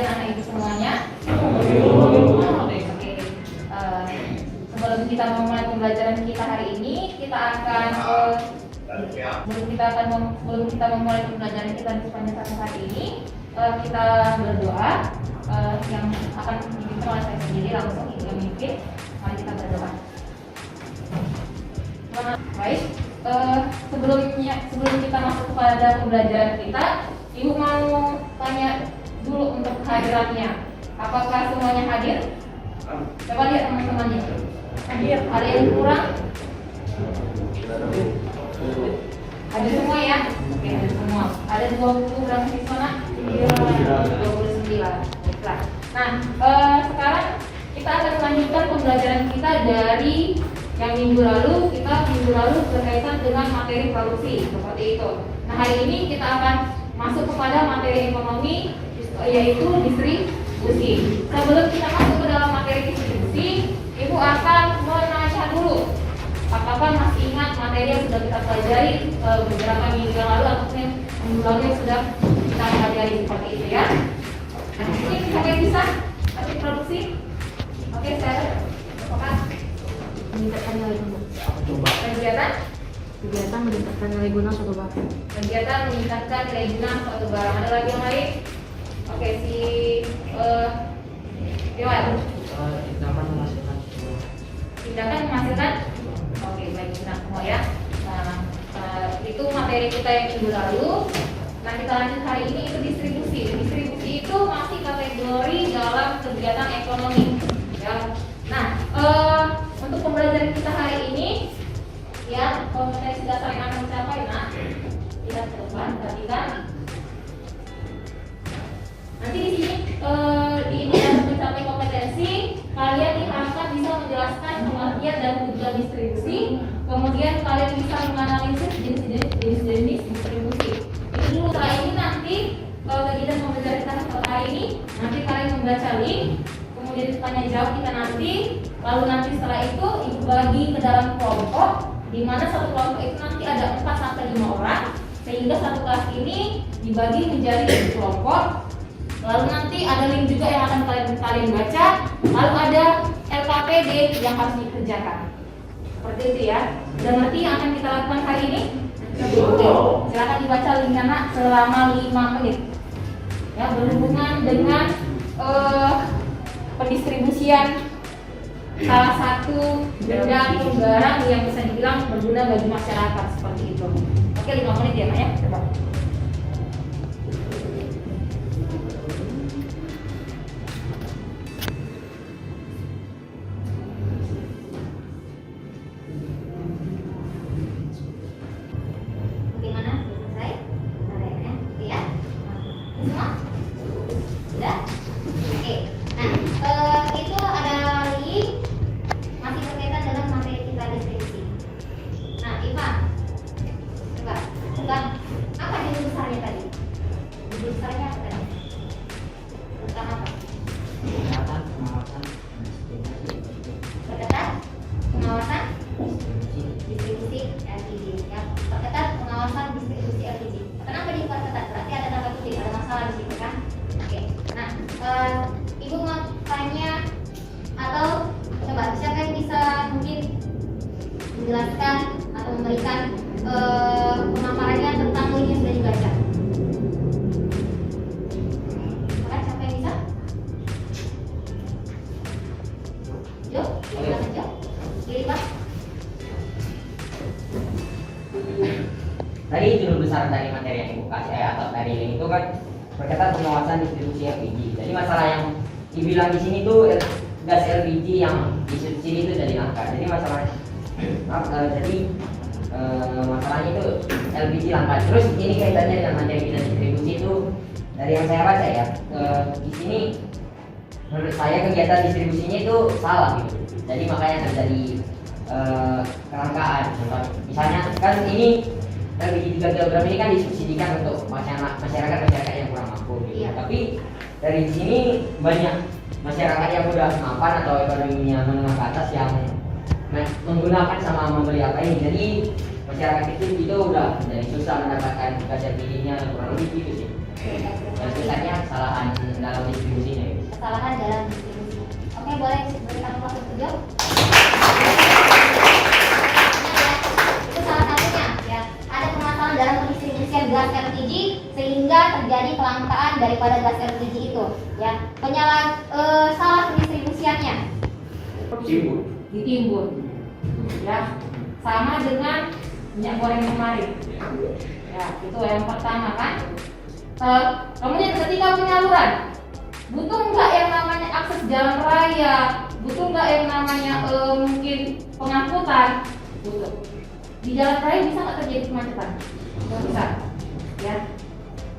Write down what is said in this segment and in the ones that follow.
kalian anak ibu semuanya? Oke. Sebelum kita memulai pembelajaran kita hari ini, kita akan sebelum kita memulai pembelajaran kita di sepanjang satu hari ini, kita berdoa yang akan dipimpin oleh saya sendiri langsung yang memimpin. Mari kita berdoa. Baik, sebelum kita masuk kepada pembelajaran kita, Ibu mau tanya dulu untuk kehadirannya. Apakah semuanya hadir? Coba lihat teman-temannya. Hadir. Ada yang kurang? Hadir semua ya? Oke, hadir semua. Ada 20 berapa di sana? 29. Baiklah. Nah, sekarang kita akan melanjutkan pembelajaran kita dari yang minggu lalu berkaitan dengan materi produksi seperti itu. Nah, hari ini kita akan masuk kepada materi ekonomi, yaitu distribusi. Sebelum kita masuk ke dalam materi distribusi, Ibu akan menanya dulu, apakah masih ingat materi yang sudah kita pelajari beberapa minggu yang lalu ataupun yang minggu lalu yang sudah kita pelajari seperti itu ya. Nah, ini siapa yang bisa materi produksi? Oke, saya apakah meningkatkan nilai guna? Kegiatan meningkatkan nilai guna suatu barang. Kegiatan meningkatkan nilai guna suatu barang. Ada lagi yang lain? Oke, si Dewan. Tindakan menghasilkan. Tindakan menghasilkan. Oke, baik, benar semua ya. Nah, itu materi kita yang minggu lalu. Nah, kita lanjut hari ini itu distribusi. Distribusi itu masih kategori dalam kegiatan ekonomi. Ya. Nah, untuk pembelajaran kita hari ini, ya, kompetensi dasar yang akan dicapai. Nah, lihat ke depan, perhatikan. Nanti di sini ini dalam mencapai kompetensi, kalian diharapkan bisa menjelaskan pengertian dan tujuan distribusi. Kemudian kalian bisa menganalisis jenis-jenis distribusi. Itu dulu. Setelah ini nanti kegiatan pembelajaran kita seperti hari ini, nanti kalian membaca link. Kemudian tanya jawab kita nanti, lalu nanti setelah itu Ibu bagi ke dalam kelompok, di mana satu kelompok itu nanti ada 4 sampai 5 orang, sehingga satu kelas ini dibagi menjadi 7 kelompok. Lalu nanti ada link juga yang akan kalian baca, lalu ada LKPD yang harus dikerjakan. Seperti itu ya. Sudah ngerti yang akan kita lakukan hari ini? Oke, silakan dibaca linknya nak selama 5 menit. Ya, berhubungan dengan pendistribusian salah satu benda atau barang yang bisa dibilang berguna bagi masyarakat seperti itu. Oke, 5 menit ya, Nak ya. Coba. Bagaimana? Selesai? Ada ya? Oke ya. Semua? Sudah? Oke. Nah, itu ada link masih berkaitan dengan materi kita distribusi. Nah, Iva, coba tentang apa judul besarnya tadi? Judul besarnya apa tadi? Tentang apa? Perketat pengawasan distribusi LPG. Ya, perketat pengawasan distribusi LPG. Kenapa diperketat? Berarti ada tanda kutip, ada masalah di situ kan? Oke. Nah, Ibu mau tanya atau coba siapa yang bisa mungkin menjelaskan atau memberikan pemaparannya tentang link yang sudah dibaca. Maka siapa yang bisa? Jo, silakan Jo. Kiri Pak. Tadi judul besar dari materi yang Ibu kasih atau dari link itu kan berkaitan pengawasan distribusi LPG. Jadi masalah yang dibilang di sini tuh gas LPG yang disubsidi itu jadi langka. Jadi masalahnya masalahnya itu LPG langka. Terus ini kaitannya dengan materi kita distribusi itu dari yang saya baca ya. Di sini menurut saya kegiatan distribusinya itu salah gitu. Jadi makanya terjadi kelangkaan. Misalnya kan ini LPG 3 kg ini kan disubsidikan untuk masyarakat yang kurang mampu gitu. Iya. Tapi dari sini banyak masyarakat yang udah mapan atau ekonominya menengah ke atas yang menggunakan sama membeli apa ini. Jadi masyarakat itu udah jadi susah mendapatkan gas LPG-nya kurang lebih gitu sih. Dan susahnya kesalahan dalam distribusinya gitu. Kesalahan dalam distribusi. Oke, boleh berikan waktu video. Itu salah satunya ya. Ada permasalahan dalam pendistribusian gas LPG sehingga terjadi kelangkaan daripada gas LPG itu ya. Salah pendistribusiannya ditimbun ya, sama dengan minyak goreng kemarin ya, itu yang pertama kan. Kemudian ketika penyaluran, butuh nggak yang namanya akses jalan raya, butuh nggak yang namanya mungkin pengangkutan, butuh. Di jalan raya bisa nggak terjadi kemacetan? Nggak bisa ya.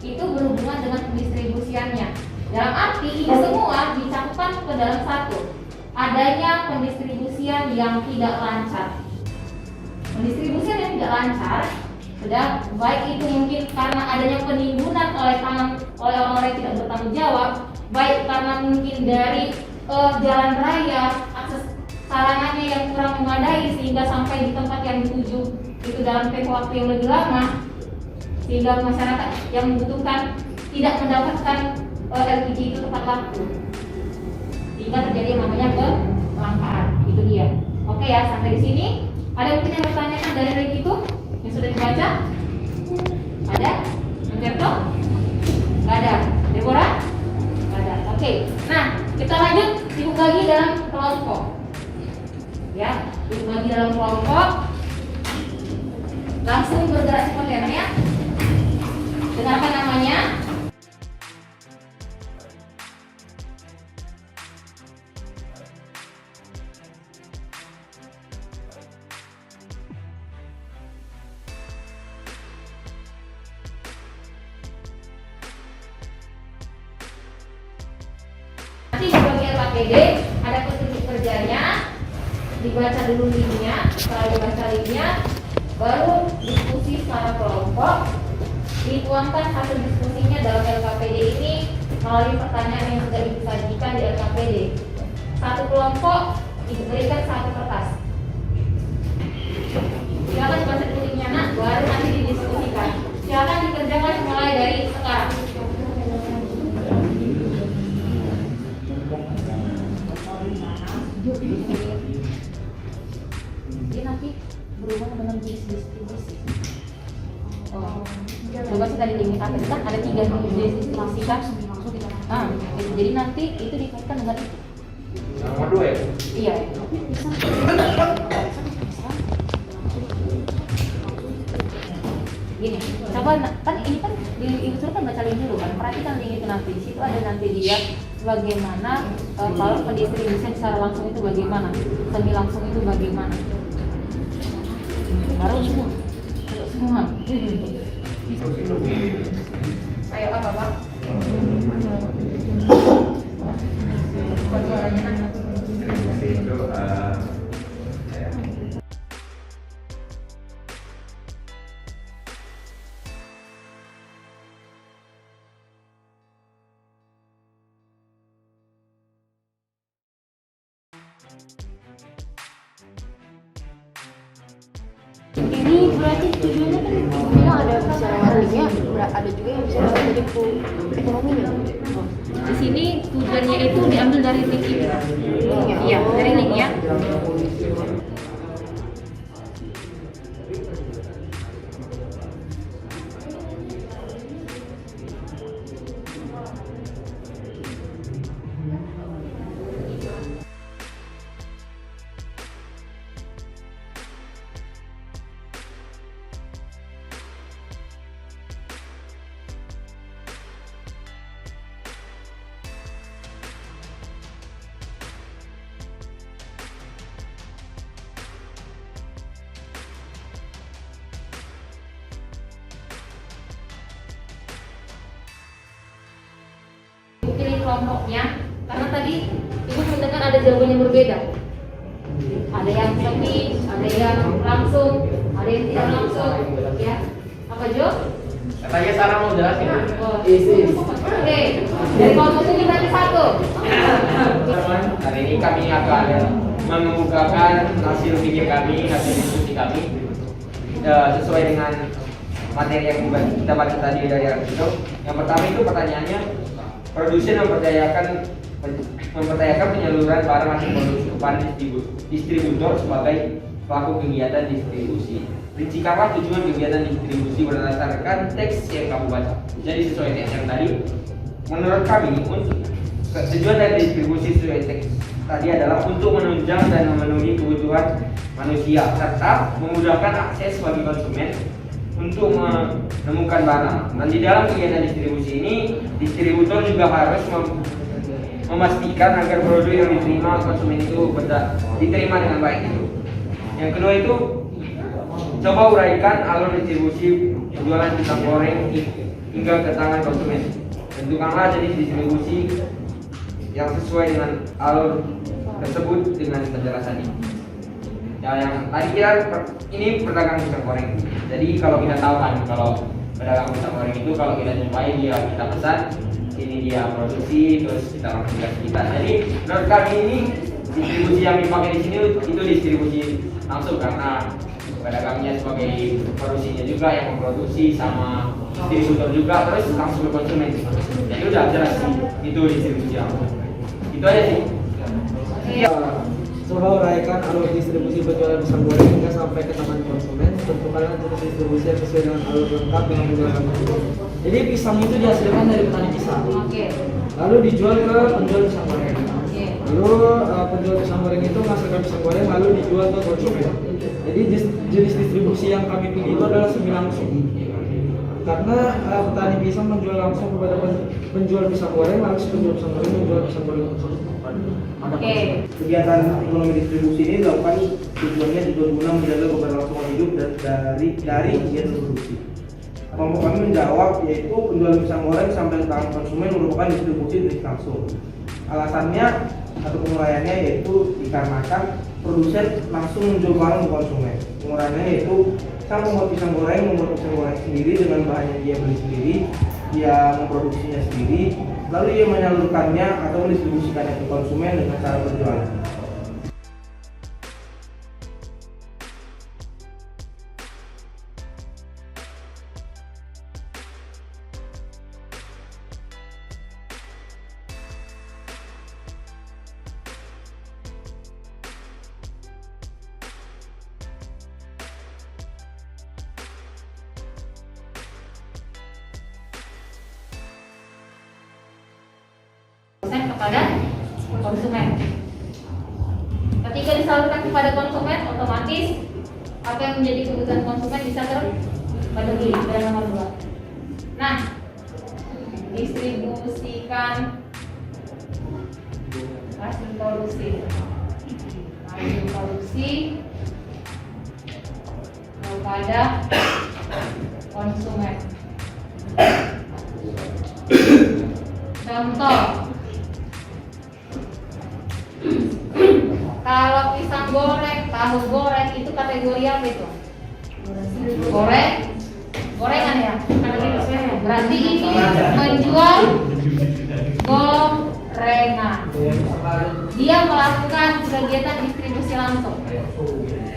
Itu berhubungan dengan pendistribusiannya. Dalam arti ini semua dicakupan ke dalam satu, adanya pendistribusian yang tidak lancar. Pendistribusian yang tidak lancar sudah, baik itu mungkin karena adanya penimbunan oleh orang-orang yang tidak bertanggung jawab, baik karena mungkin dari jalan raya akses sarananya yang kurang memadai sehingga sampai di tempat yang dituju itu dalam tempo waktu yang lebih lama, sehingga masyarakat yang membutuhkan tidak mendapatkan LPG itu tepat waktu, sehingga terjadi yang namanya kelangkaan. Itu dia. Oke ya, sampai di sini. Ada mungkin yang bertanyakan dari link itu yang sudah dibaca? Ada? Umberto? Nggak ada. Deborah? Nggak ada. Oke. Nah, kita lanjut sibuk lagi dalam kelompok. Ya, sibuk lagi dalam kelompok. Langsung bergerak seperti ya. Dengarkan namanya. Nanti di bagian KPD ada petunjuk kerjanya, dibaca dulu linknya, setelah dibaca linknya, baru diskusi secara kelompok, dituangkan hasil diskusinya dalam LKPD ini melalui pertanyaan yang sudah disajikan di LKPD. Satu kelompok diberikan satu kertas. Silakan dibaca dulu linknya nak, baru nanti didiskusikan. Silakan dikerjakan mulai dari sekarang. Dia nanti berhubungan dengan jenis distribusi. Coba kita di link apa kan ada 3 jenis distribusi kan? Jadi nanti itu dikaitkan dengan itu. Nomor 2 ya? Iya. Gini, coba kan ini kan di unsur kan baca link dulu kan, perhatikan link itu nanti. Di situ ada nanti dia bagaimana kalau pendistribusian secara langsung itu bagaimana, semi langsung itu bagaimana. Baru semua. Ayo apa Pak? Ini berarti tujuannya kan bilang ada bicara marketingnya, ada juga yang bisa dari ekonominya. Di sini tujuannya itu diambil dari link ini. Iya, dari link ya. Pilih kelompoknya, karena tadi ibu mendengar ada jawaban yang berbeda. Ada yang semi, ada yang langsung, ada yang tidak langsung, ya. Apa Jo? Katanya Sarah mau jelasin. Oh. Oke, dari kelompok ini berarti 1. Hari ini kami akan mengemukakan hasil pikir kami, hasil diskusi kami sesuai dengan materi yang kita baca tadi dari artikel. Yang pertama itu pertanyaannya, produsen mempercayakan penyaluran barang hasil produksi kepada distributor sebagai pelaku kegiatan distribusi. Rincikanlah tujuan kegiatan distribusi berdasarkan teks yang kamu baca. Jadi sesuai teks yang tadi, menurut kami tujuan dari distribusi sesuai teks tadi adalah untuk menunjang dan memenuhi kebutuhan manusia serta memudahkan akses bagi konsumen untuk menemukan barang. Dan di dalam kegiatan distribusi ini, distributor juga harus memastikan agar produk yang diterima konsumen itu diterima dengan baik. Yang kedua itu, coba uraikan alur distribusi penjualan pisang goreng hingga ke tangan konsumen. Tentukanlah jenis distribusi yang sesuai dengan alur tersebut dengan penjelasan ini. Ya, yang tadi ini pedagang pisang goreng. Jadi kalau kita tahu kan, kalau pedagang pisang goreng itu kalau kita jumpai dia kita pesan, ini dia produksi, terus kita langsung kasih kita. Jadi menurut kami ini distribusi yang dipakai di sini itu distribusi langsung karena pedagangnya sebagai produksinya juga yang memproduksi sama distributor juga, terus langsung ke konsumen. Jadi udah jelas sih itu distribusi langsung. Itu aja sih. Coba uraikan alur distribusi penjualan pisang goreng hingga sampai ke tangan konsumen. Tentukanlah jenis distribusi yang sesuai dengan alur lengkap dengan menggunakan itu. Jadi pisang itu dihasilkan dari petani pisang. Lalu dijual ke penjual pisang goreng. Lalu penjual pisang goreng itu menghasilkan pisang goreng lalu dijual ke konsumen. Jadi jenis distribusi yang kami pilih itu adalah semi langsung. Karena petani pisang menjual langsung kepada penjual pisang goreng, lalu penjual pisang goreng menjual pisang goreng tersebut. Kegiatan ekonomi distribusi ini dilakukan tujuannya guna menjaga keberlangsungan hidup dari kegiatan produksi. Kelompok kami menjawab yaitu penjualan pisang goreng sampai ke tangan konsumen merupakan distribusi jenis langsung. Alasannya atau penguraiannya yaitu dikarenakan produsen langsung menjual barang ke konsumen. Penguraiannya yaitu sang pembuat pisang goreng sendiri dengan bahan yang dia beli sendiri, dia memproduksinya sendiri, lalu ia menyalurkannya atau mendistribusikannya ke konsumen dengan cara berjualan. Kepada konsumen. Ketika disalurkan kepada konsumen, otomatis apa yang menjadi kebutuhan konsumen bisa terpenuhi. Dan nomor 2. Nah, distribusikan hasil produksi kepada konsumen. Contoh, kalau pisang goreng, tahu goreng itu kategori apa itu? Gorengan ya? Berarti ini menjual gorengan. Dia melakukan kegiatan distribusi langsung.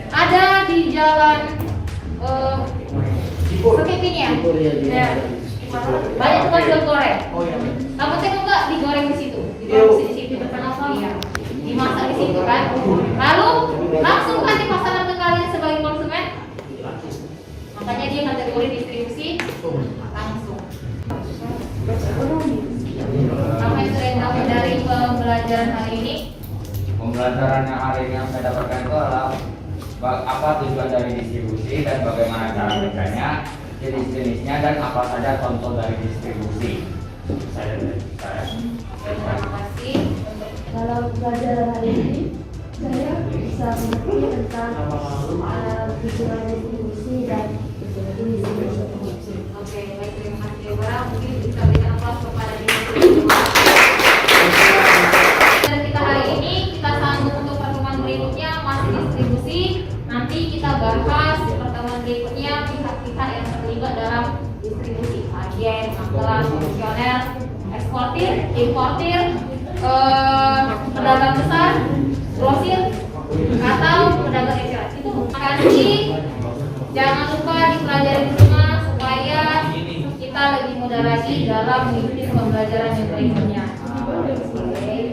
Ada di jalan seperti ini ya? Banyak tukang jual goreng. Kamu tengok nggak digoreng di situ? Diproduksi di situ, iya. Dimasak di situ kan? Lalu langsung kan dipasarkan ke kalian sebagai konsumen. Makanya dia kategori distribusi langsung. Apa yang sudah tahu dari pembelajaran hari ini? Pembelajaran yang hari ini yang saya dapatkan itu adalah apa tujuan dari distribusi dan bagaimana cara kerjanya, jenis-jenisnya dan apa saja contoh dari distribusi. Terima kasih. Dalam pelajaran hari ini, saya bisa mengerti tentang tujuan distribusi dan distribusi. Oke, baik, terima kasih Deborah. Mungkin bisa berikan aplaus kepada Deborah. Dan kita hari ini kita sambung untuk pertemuan berikutnya masih distribusi. Nanti kita bahas pertemuan berikutnya pihak-pihak yang terlibat dalam distribusi, agen, maklar, komisioner, eksportir, importir, pedagang besar, grosir, atau pedagang eceran. Itu kasih. Jangan lupa dipelajari di rumah supaya kita lebih mudah lagi dalam mengikuti pembelajaran yang lainnya. Oke.